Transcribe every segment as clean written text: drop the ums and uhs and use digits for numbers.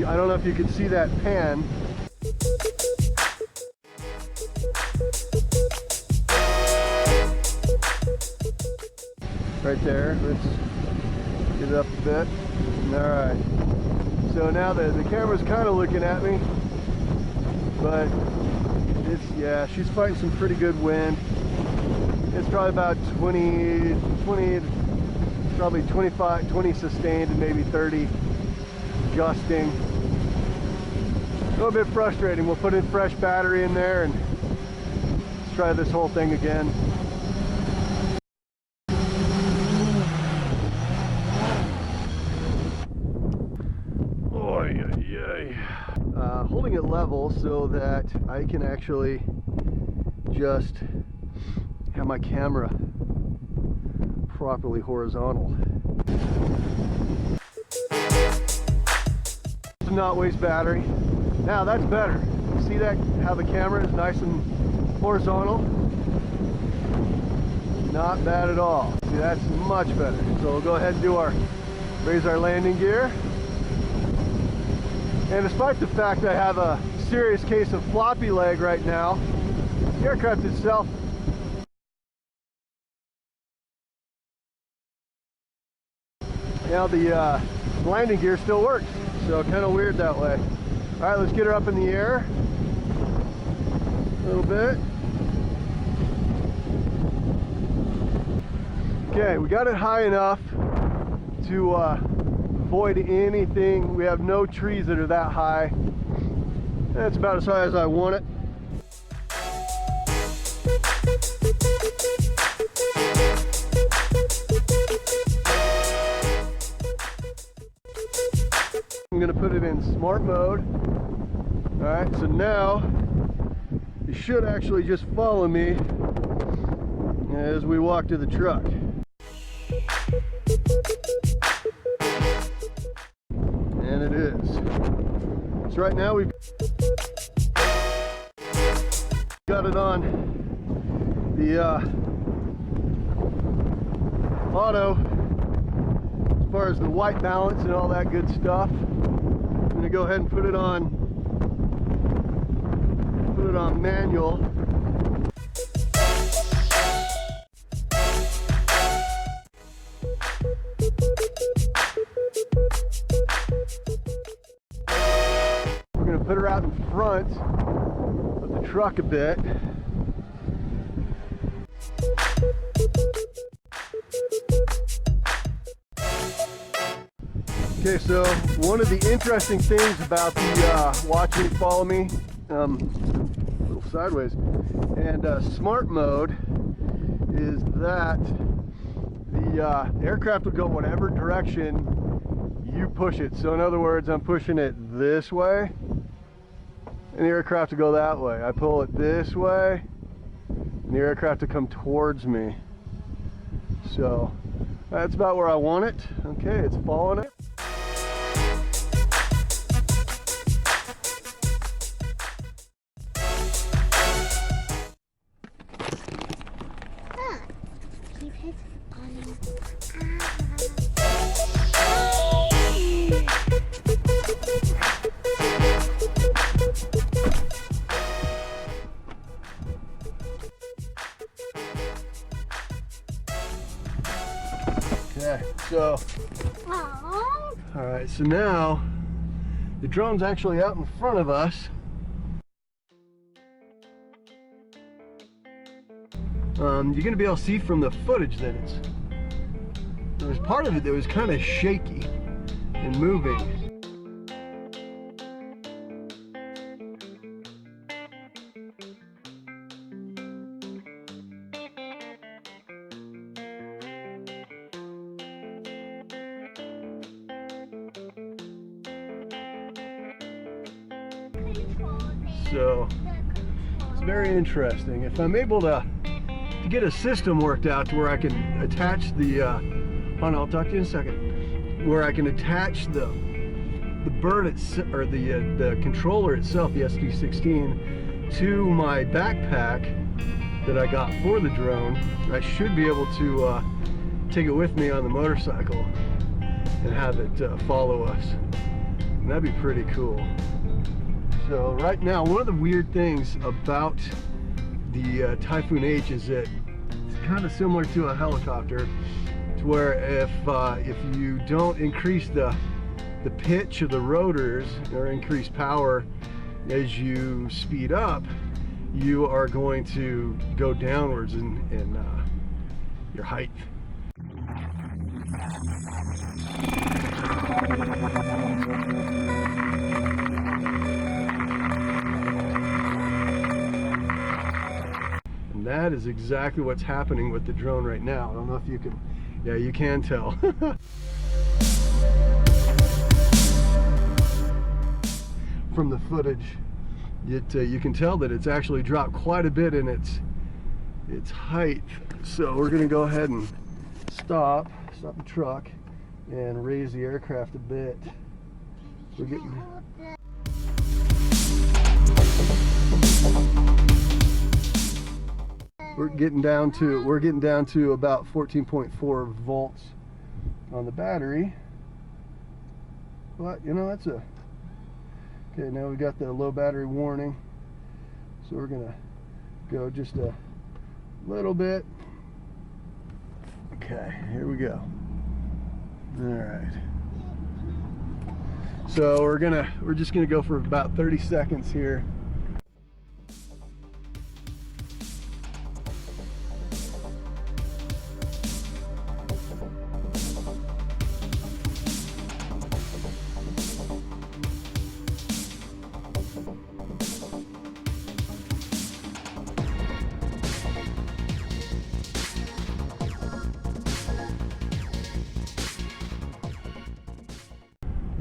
I don't know if you can see that pan. Right there. Let's get it up a bit. All right. So now the camera's kind of looking at me, but yeah, she's fighting some pretty good wind. It's probably about 20, probably 25, 20 sustained and maybe 30 gusting. A little bit frustrating. We'll put in fresh battery in there and let's try this whole thing again. Holding it level so that I can actually just have my camera properly horizontal. To not waste battery. Now that's better. See that, how the camera is nice and horizontal? Not bad at all. See, that's much better. So we'll go ahead and raise our landing gear. And despite the fact that I have a serious case of floppy leg right now, the aircraft itself the landing gear still works, so kind of weird that way. All right, let's get her up in the air a little bit. Okay, we got it high enough to avoid anything. We have no trees that are that high. That's about as high as I want it. I'm gonna put it in smart mode. All right, so now you should actually just follow me as we walk to the truck. And it is. So right now we've got it on the auto as far as the white balance and all that good stuff. I'm going to go ahead and put it on manual. We're going to put her out in front of the truck a bit. Okay, so one of the interesting things about the watch me, follow me, a little sideways, and smart mode is that the aircraft will go whatever direction you push it. So in other words, I'm pushing it this way, and the aircraft will go that way. I pull it this way, and the aircraft will come towards me. So that's about where I want it. Okay, it's following it. Okay, so all right, so now the drone's actually out in front of us. You're going to be able to see from the footage that there was part of it that was kind of shaky and moving. So it's very interesting. If I'm able to get a system worked out to where I can attach the I'll talk to you in a second, where I can attach the bird or the controller itself, the SD16, to my backpack that I got for the drone, I should be able to take it with me on the motorcycle and have it follow us. And that'd be pretty cool. So right now, one of the weird things about the Typhoon H is that it's kind of similar to a helicopter, to where if you don't increase the pitch of the rotors or increase power as you speed up, you are going to go downwards in your height. And that is exactly what's happening with the drone right now. I don't know if you can, yeah, you can tell. From the footage, you can tell that it's actually dropped quite a bit in its height. So we're going to go ahead and stop the truck and raise the aircraft a bit. We're getting down to about 14.4 volts on the battery. But you know, that's a okay. Now we got the low battery warning, so we're gonna go just a little bit. Okay, here we go. All right. So we're just gonna go for about 30 seconds here.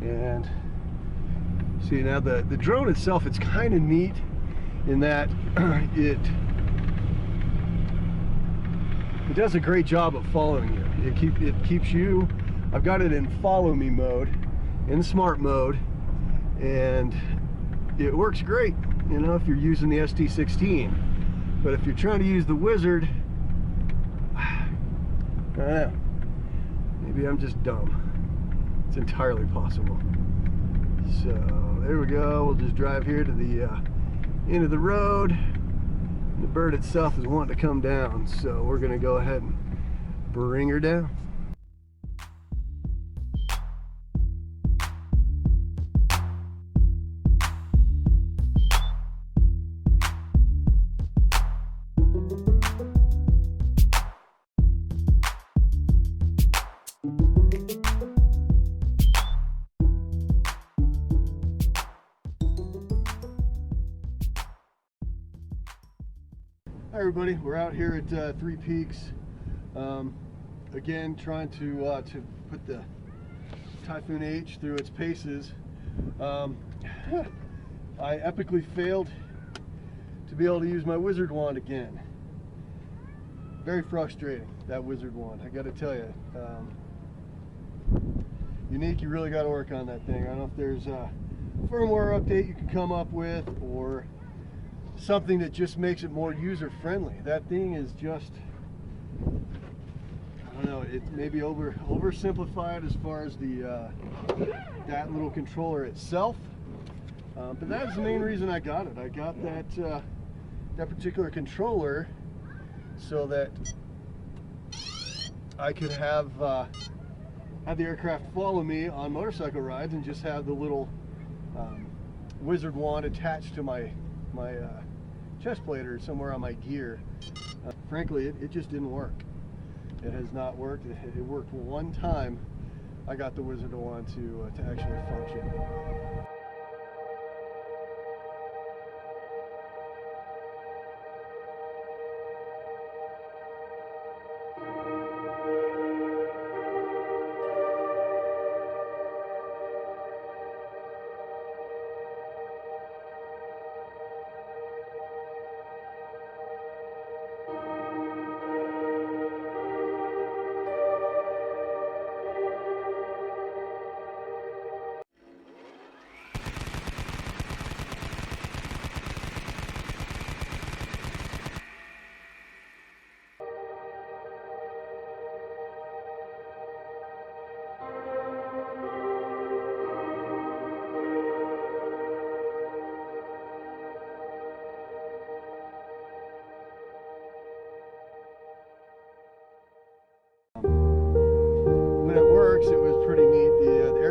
And see, now the drone itself, it's kind of neat in that it does a great job of following you. It keeps you, I've got it in follow me mode, in smart mode, and it works great, you know, if you're using the ST16. But if you're trying to use the Wizard, I don't know, maybe I'm just dumb. It's entirely possible. So there we go. We'll just drive here to the end of the road. The bird itself is wanting to come down, so we're going to go ahead and bring her down. Hi everybody, we're out here at Three Peaks. Again, trying to put the Typhoon H through its paces. I epically failed to be able to use my Wizard wand again. Very frustrating, that Wizard wand, I gotta tell you. Yuneec, you really gotta work on that thing. I don't know if there's a firmware update you can come up with, or something that just makes it more user-friendly. That thing is just, I don't know, it may be oversimplified as far as that little controller itself, but that's the main reason I got it. I got that particular controller so that I could have the aircraft follow me on motorcycle rides and just have the little Wizard wand attached to my chest plate or somewhere on my gear. Frankly, it just didn't work. It has not worked. It worked one time. I got the Wizard wand to actually function.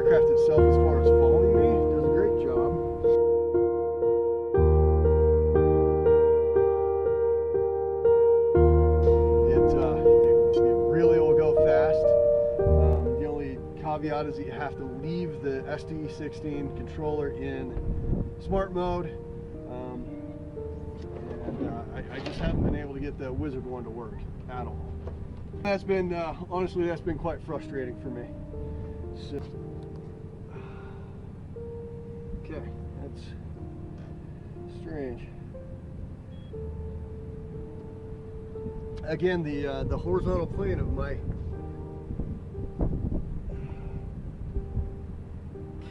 aircraft itself, as far as following me, does a great job. It really will go fast. The only caveat is that you have to leave the SDE16 controller in smart mode. I just haven't been able to get the Wizard one to work at all. That's been, honestly, that's been quite frustrating for me. So, okay, that's strange. Again, the horizontal plane of my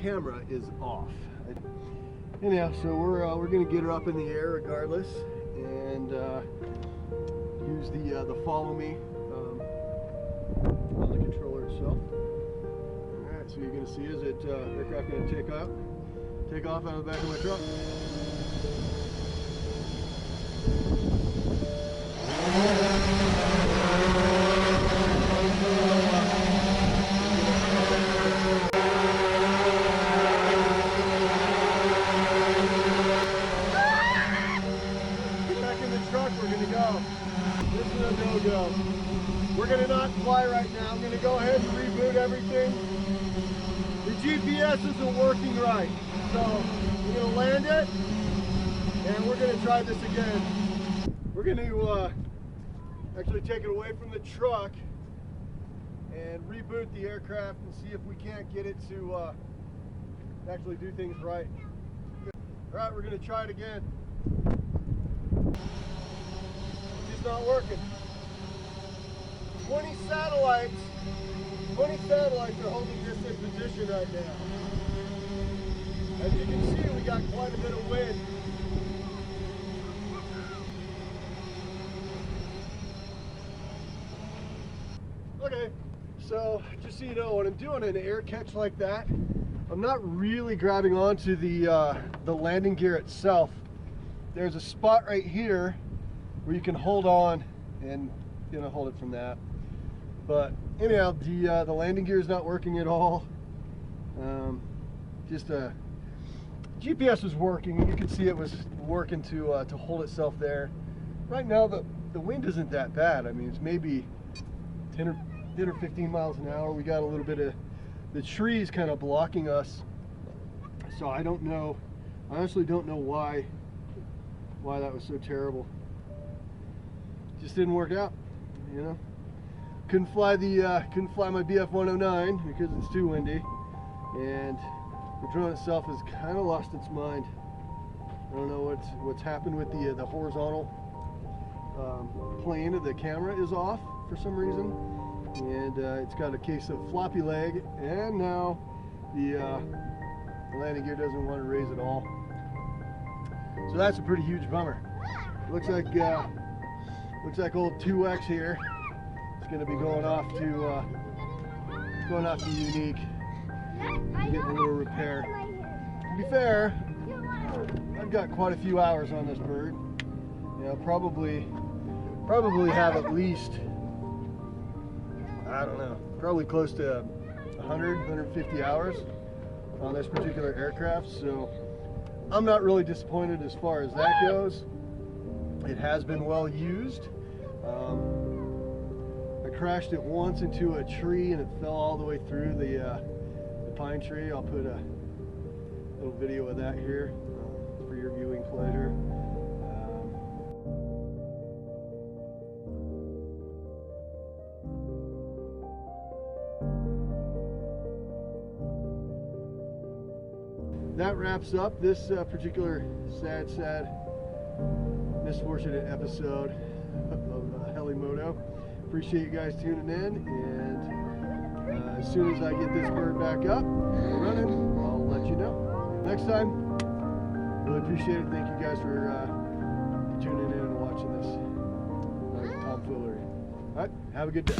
camera is off. Anyhow, so we're gonna get her up in the air regardless, and use the follow me on the controller itself. All right, so you're gonna see is it aircraft gonna take off out of the back of my truck. Go. We're going to not fly right now. I'm going to go ahead and reboot everything. The GPS isn't working right, so we're going to land it and we're going to try this again. We're going to actually take it away from the truck and reboot the aircraft and see if we can't get it to actually do things right. All right, we're going to try it again. It's not working. 20 satellites are holding this in position right now. As you can see, we got quite a bit of wind. Okay, so just so you know, when I'm doing an air catch like that, I'm not really grabbing onto the landing gear itself. There's a spot right here where you can hold on and hold it from that. But anyhow, the landing gear is not working at all. GPS was working, and you could see it was working to hold itself there. Right now, the wind isn't that bad. I mean, it's maybe 10 or 15 miles an hour. We got a little bit of the trees kind of blocking us. So I don't know. I honestly don't know why that was so terrible. Just didn't work out, you know. Couldn't fly my BF 109 because it's too windy, and the drone itself has kind of lost its mind. I don't know what's happened with the horizontal plane of the camera is off for some reason, and it's got a case of floppy leg, and now the landing gear doesn't want to raise at all. So that's a pretty huge bummer. Looks like old 2X here. It's going to be going off to Yuneec, getting a little repair. To be fair, I've got quite a few hours on this bird. You know, probably have at least, I don't know, probably close to 100, 150 hours on this particular aircraft. So I'm not really disappointed as far as that goes. It has been well used. I crashed it once into a tree and it fell all the way through the pine tree. I'll put a little video of that here for your viewing pleasure. That wraps up this particular sad, misfortunate episode of Helimoto. Appreciate you guys tuning in, and as soon as I get this bird back up and running, I'll let you know. Next time, really appreciate it. Thank you guys for tuning in and watching this tomfoolery. All right, have a good day.